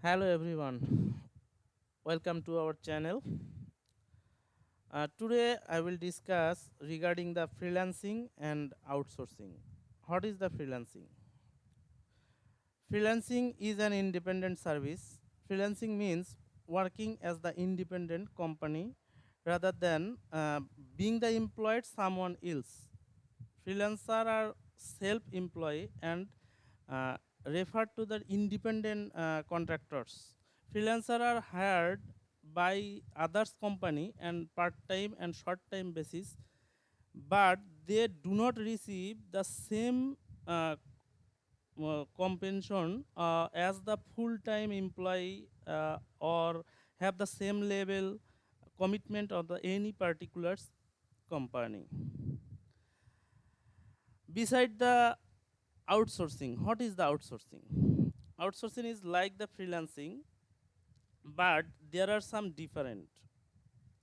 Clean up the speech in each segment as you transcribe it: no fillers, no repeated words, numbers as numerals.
Hello everyone, welcome to our channel. Today I will discuss regarding the freelancing and outsourcing. What is the freelancing? Freelancing is an independent service. Freelancing means working as the independent company rather than being the employed someone else. Freelancer are self-employed and uh, referred to the independent contractors. Freelancer are hired by others company and part-time and short-time basis, but they do not receive the same compensation as the full-time employee or have the same level commitment of the any particular company. Beside the outsourcing, what is the outsourcing? Outsourcing is like the freelancing, but there are some difference.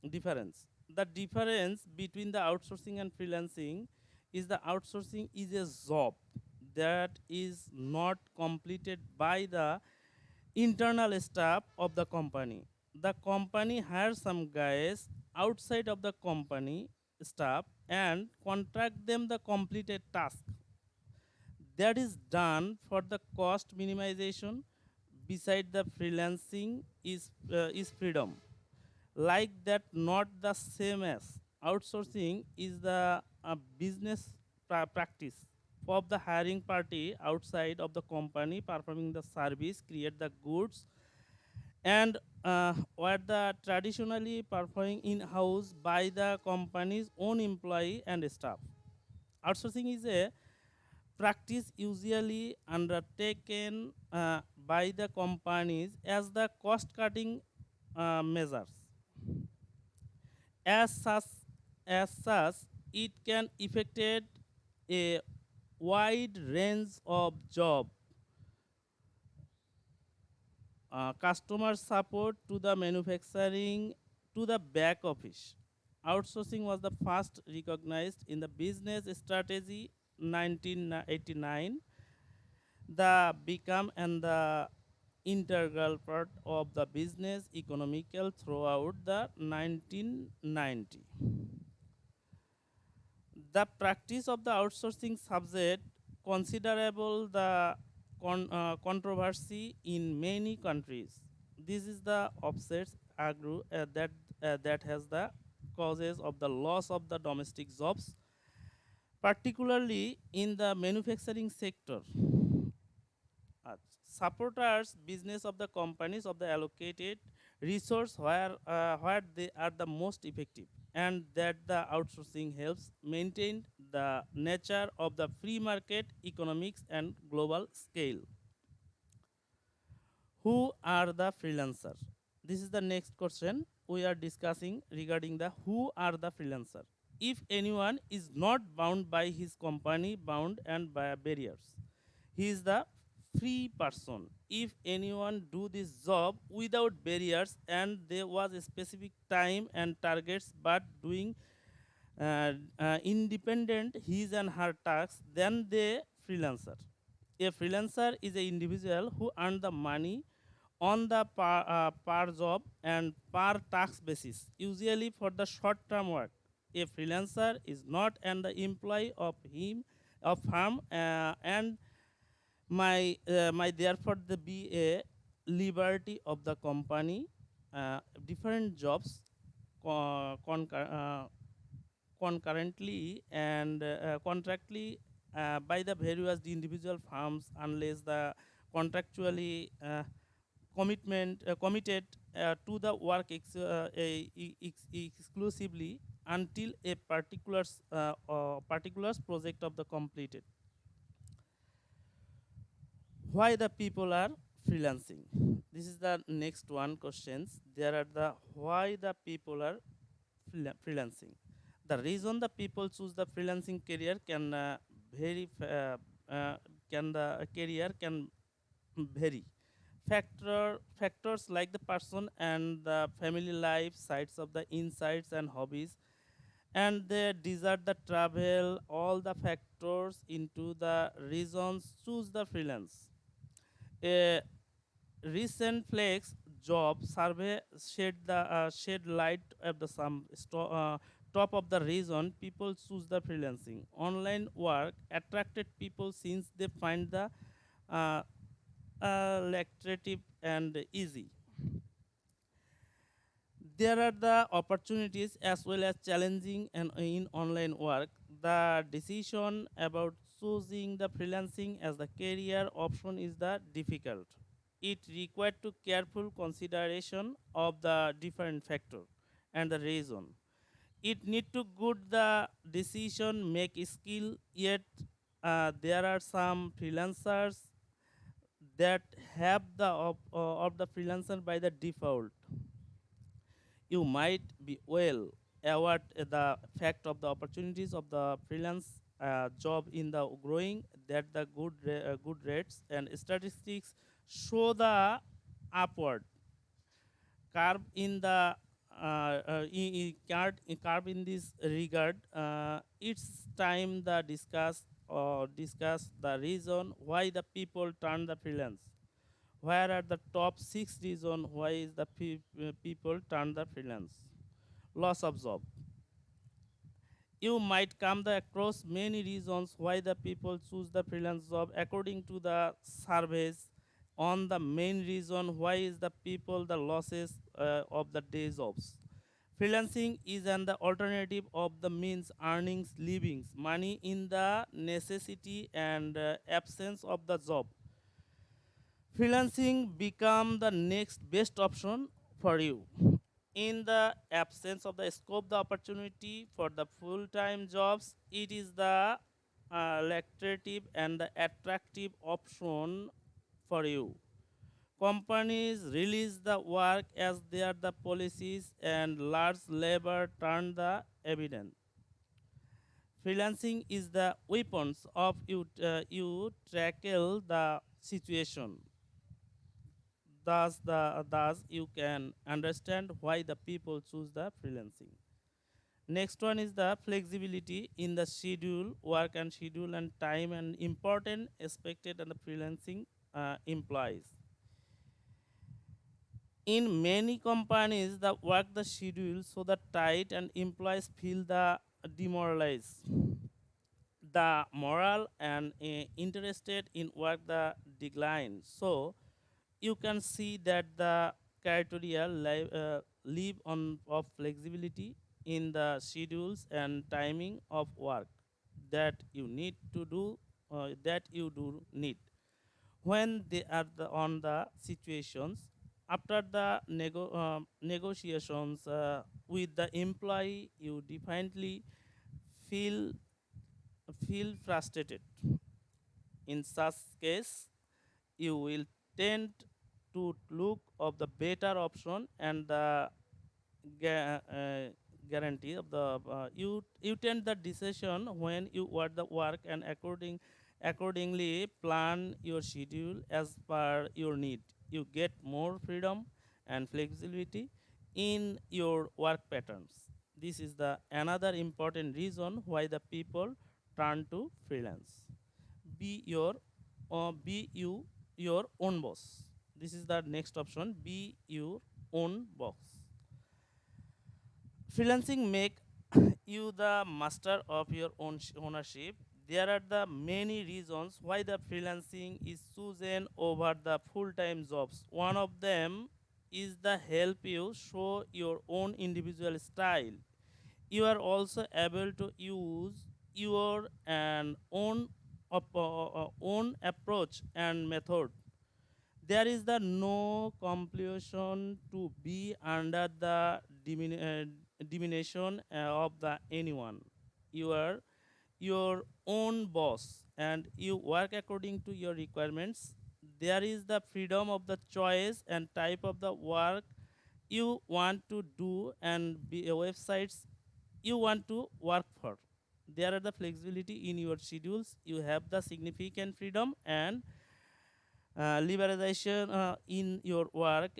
The difference between the outsourcing and freelancing is the outsourcing is a job that is not completed by the internal staff of the company. The company hires some guys outside of the company staff and contract them the completed task that is done for the cost minimization. Beside the freelancing is freedom, like that not the same as outsourcing is the business practice of the hiring party outside of the company performing the service create the goods and what the traditionally performing in house by the company's own employee and staff. Outsourcing is a practice usually undertaken by the companies as the cost cutting measures. As such, as such, it can affect a wide range of job, customer support to the manufacturing to the back office. Outsourcing was the first recognized in the business strategy 1989, the become and the integral part of the business economical throughout the 1990. The practice of the outsourcing subject considerable the controversy in many countries. This is the offsets agree that has the causes of the loss of the domestic jobs, particularly in the manufacturing sector. Supporters business of the companies of the allocated resource where they are the most effective, and that the outsourcing helps maintain the nature of the free market economics and global scale. Who are the freelancer? This is the next question we are discussing regarding the who are the freelancer. If anyone is not bound by his company bound and by barriers, he is the free person. If anyone do this job without barriers and there was a specific time and targets but doing independent his and her tasks, then they freelancer. A freelancer is an individual who earn the money on the per job and per task basis, usually for the short term work. A freelancer is not an employee of him of firm and my therefore the be a liberty of the company. Different jobs concurrently and contractually by the various individual firms unless the contractually committed to the work exclusively until a particular project of the completed. Why the people are freelancing? This is the next one questions. There are the why the people are freelancing. The reason the people choose the freelancing career can vary. Can the career can vary. Factors like the person and the family life, sides of the insights and hobbies, and they desire the travel. All the factors into the reasons choose the freelance. A recent flex job survey shed light at the top of the reason people choose the freelancing. Online work attracted people since they find the uh, lucrative and easy. There are the opportunities as well as challenging and in online work. The decision about choosing the freelancing as the career option is the difficult. It required to careful consideration of the different factor and the reason. It need to good the decision make skill, yet there are some freelancers that have the of the freelancer by the default. You might be well aware the fact of the opportunities of the freelance job in the growing, that the good rates and statistics show the upward curve in the curve in this regard. It's time the discuss the reason why the people turn the freelance. Where are the top six reasons why is the people turn the freelance? Loss of job. You might come across many reasons why the people choose the freelance job according to the surveys. On the main reason why is the people the losses of the day jobs. Freelancing is an the alternative of the means earnings livings money in the necessity and absence of the job. Freelancing become the next best option for you. In the absence of the scope, the opportunity for the full-time jobs, it is the lucrative and the attractive option for you. Companies release the work as they are the policies and large labor turn the evidence. Freelancing is the weapons of you tackle the situation. Thus you can understand why the people choose the freelancing. Next one is the flexibility in the schedule, work and schedule and time and important expected and the freelancing implies. In many companies, the work the schedule so the tight and employees feel the demoralized. The moral and interested in work the decline. So you can see that the criteria live on of flexibility in the schedules and timing of work that you need to do that you do need when they are on the situations after the negotiations with the employee. You definitely feel feel frustrated. In such case, you will tend to look of the better option and the guarantee of the you tend the decision when you work the work and accordingly plan your schedule as per your need. You get more freedom and flexibility in your work patterns. This is the another important reason why the people turn to freelance. Be you your own boss. This is the next option. Be your own boss. Freelancing make you the master of your own ownership. There are the many reasons why the freelancing is chosen over the full-time jobs. One of them is the help you show your own individual style. You are also able to use your own approach and method. There is the no compulsion to be under the domination of the anyone. You are your own boss and you work according to your requirements. There is the freedom of the choice and type of the work you want to do and be websites you want to work for. There are the flexibility in your schedules. You have the significant freedom and liberalization in your work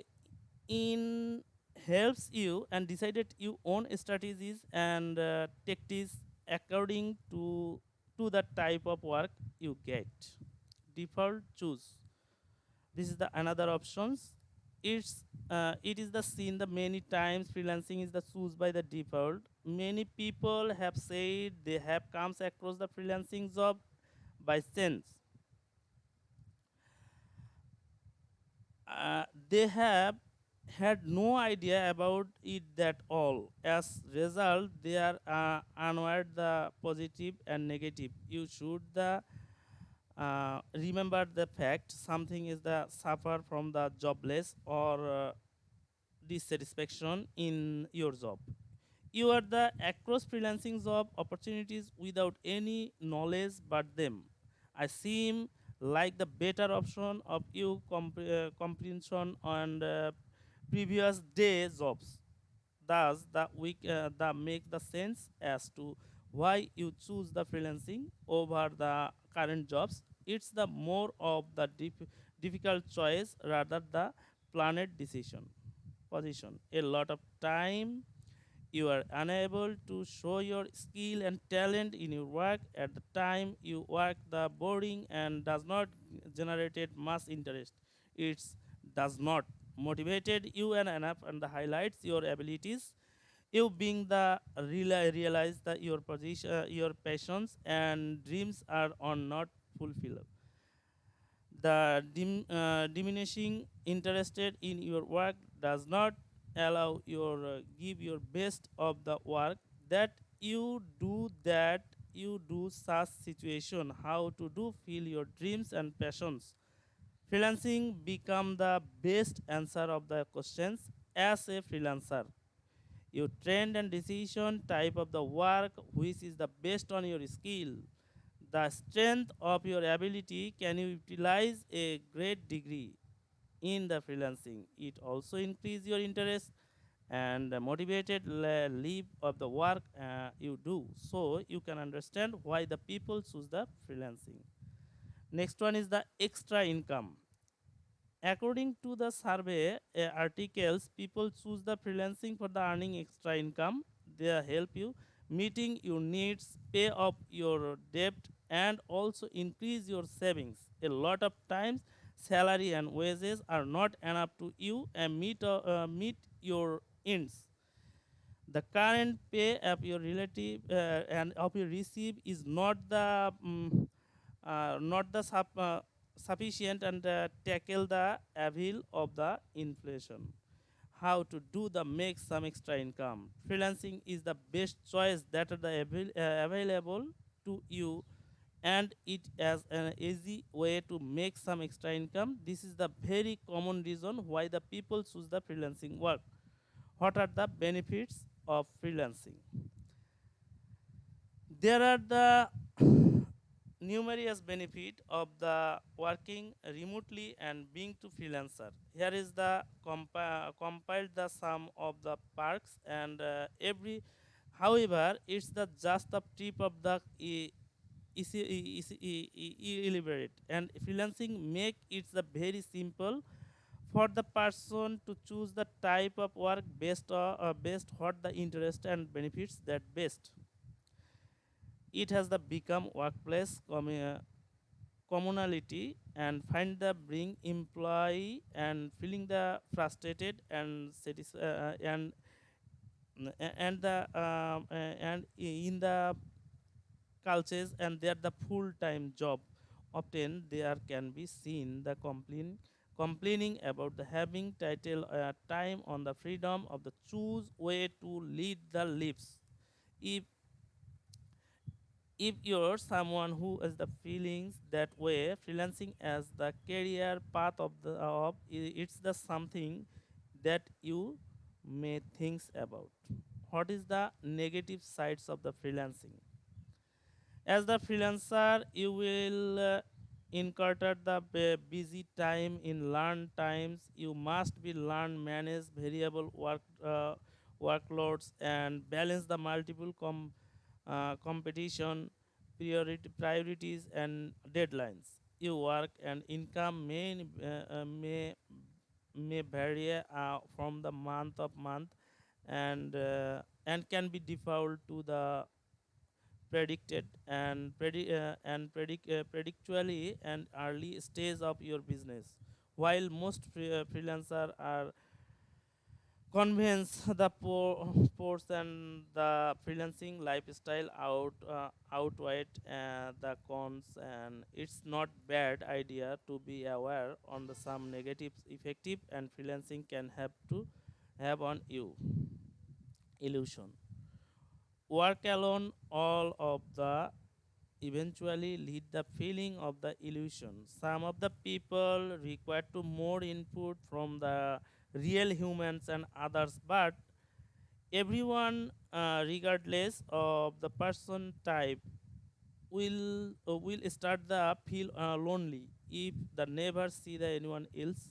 in helps you and decided you own strategies and tactics according to the type of work you get. Default choose This is the another options. It is the seen the many times freelancing is the choose by the default. Many people have said they have comes across the freelancing job by chance. They have had no idea about it at all. As result, they are unaware the positive and negative. You should the remember the fact something is the suffer from the jobless or dissatisfaction in your job. You are the across freelancing job opportunities without any knowledge but them. I seem like the better option of you comprehension on previous day jobs. Thus, that make the sense as to why you choose the freelancing over the current jobs. It's the more of the difficult choice rather the planned decision position. A lot of time you are unable to show your skill and talent in your work at the time you work the boring and does not generate much interest. It does not motivated you and enough and highlights your abilities. You being the realize that your position your passions and dreams are on not fulfilled. The diminishing interested in your work does not allow your give your best of the work that you do such situation how to do feel your dreams and passions. Freelancing become the best answer of the questions. As a freelancer, you trend and decision type of the work which is the based on your skill, the strength of your ability can you utilize a great degree in the freelancing. It also increase your interest and motivated leave of the work you do, so you can understand why the people choose the freelancing. Next one is the extra income. According to the survey articles, people choose the freelancing for the earning extra income. They help you meeting your needs, pay off your debt, and also increase your savings. A lot of times, salary and wages are not enough to you and meet your ends. The current pay of your relative and of your receive is not the sufficient and tackle the evil of the inflation. How to do the make some extra income? Freelancing is the best choice that are the available to you, and it as an easy way to make some extra income. This is the very common reason why the people choose the freelancing work. What are the benefits of freelancing? There are the numerous benefit of the working remotely and being to freelancer. Here is the compiled the sum of the perks and every. However, it's the just the tip of the elaborate and freelancing make it the very simple for the person to choose the type of work based what the interest and benefits that best. It has the become workplace commonality and find the bring employee and feeling the frustrated and and the and in the cultures and they are the full time job. Often there can be seen the complaining about the having title time on the freedom of the choose way to lead the lives. If if you're someone who has the feelings that way, freelancing as the career path of it's the something that you may think about. What is the negative sides of the freelancing? As the freelancer, you will encounter the busy time in learn times. You must be learn manage variable workloads and balance the multiple competition, priorities, and deadlines. Your work and income may vary from the month of month and can be default to the predicted and predictually and early stage of your business. While most freelancers are convince the poors and the freelancing lifestyle outweigh the cons, and it's not bad idea to be aware on the some negatives effective and freelancing can have to have on you. Illusion work alone all of the eventually lead the feeling of the illusion. Some of the people require to more input from the real humans and others, but everyone, regardless of the person type, will start the feel lonely if they never see the anyone else.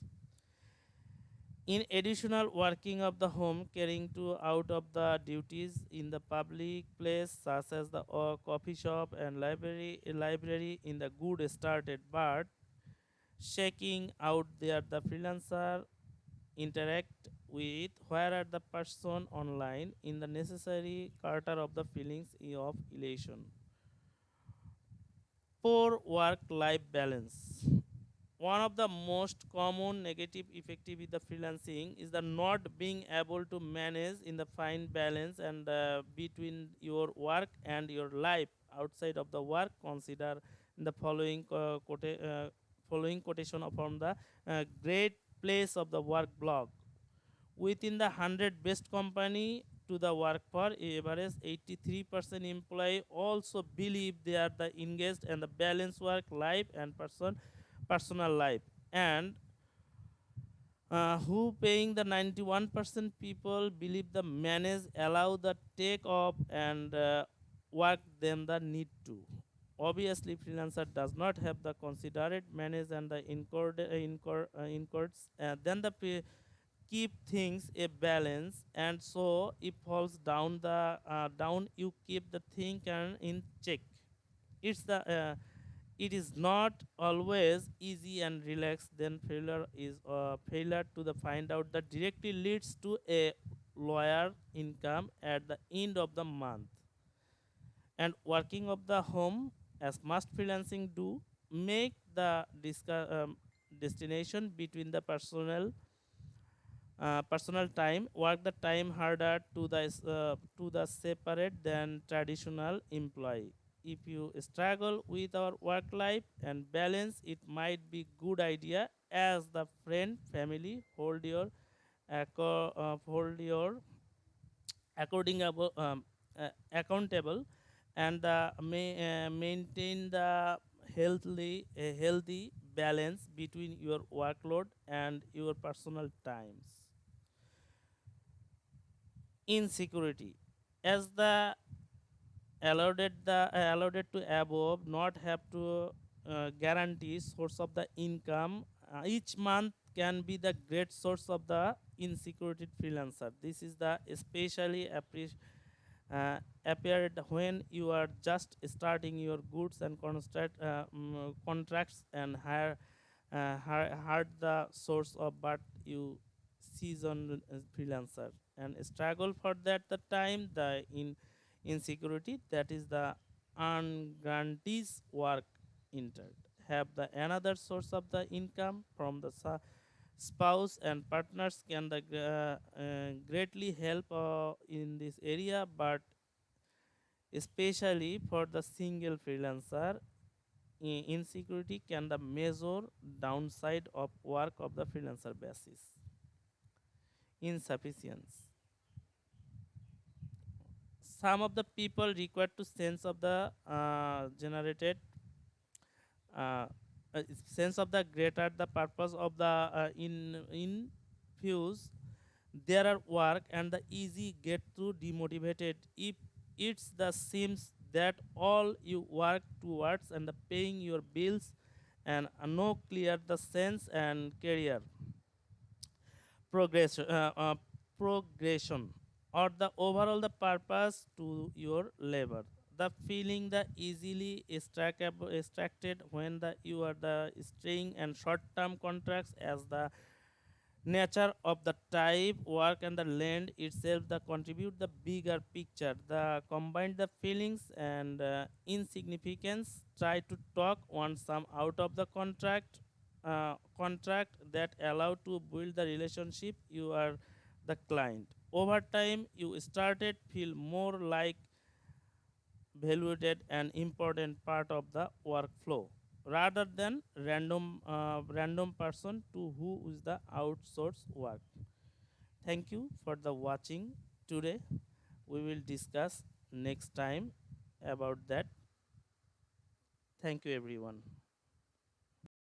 In additional working of the home, carrying to out of the duties in the public place such as the coffee shop and library in the good started, but checking out there the freelancer interact with where are the person online in the necessary quarter of the feelings of elation. Poor work life balance. One of the most common negative effective with the freelancing is the not being able to manage in the fine balance and between your work and your life outside of the work. Consider the following quotation from the great place of the work blog. Within the 100 best company to the work for, average 83% employee also believe they are the engaged and the balanced work life and personal life, and who paying the 91% people believe the manage allow the take off and work them the need to. Obviously freelancer does not have the considerate manage and the incurred then the keep things a balance, and so it falls down the down you keep the thing and in check. It's the it is not always easy and relaxed, then failure to the find out that directly leads to a lawyer income at the end of the month. And working of the home as must freelancing do make the destination between the personal time work the time harder to the separate than traditional employee. If you struggle with our work life and balance, it might be good idea as the friend family hold your accountable, and maintain the healthy balance between your workload and your personal times. Insecurity, as the allotted to above not have to guarantee source of the income each month can be the great source of the insecurity freelancer. This is the especially appeared when you are just starting your goods and contracts and hard the source of, but you seasoned freelancer and struggle for that the time the in insecurity, that is the ungrantees work entered have the another source of the income from the spouse and partners can the greatly help in this area, but especially for the single freelancer, insecurity can the major downside of work of the freelancer basis. Insufficiency, some of the people require to sense of the generated uh, sense of the greater the purpose of the infuse there are work and the easy get to demotivated if it's the seems that all you work towards and the paying your bills and no clear the sense and career progress progression or the overall the purpose to your labor. The feeling the easily extracted when the you are the string and short term contracts, as the nature of the type work and the land itself the contribute the bigger picture, the combine the feelings and insignificance try to talk one some out of the contract. contract that allow to build the relationship you are the client. Over time you started feel more like valued and important part of the workflow rather than random person to who is the outsource work. Thank you for the watching today. We will discuss next time about that. Thank you everyone.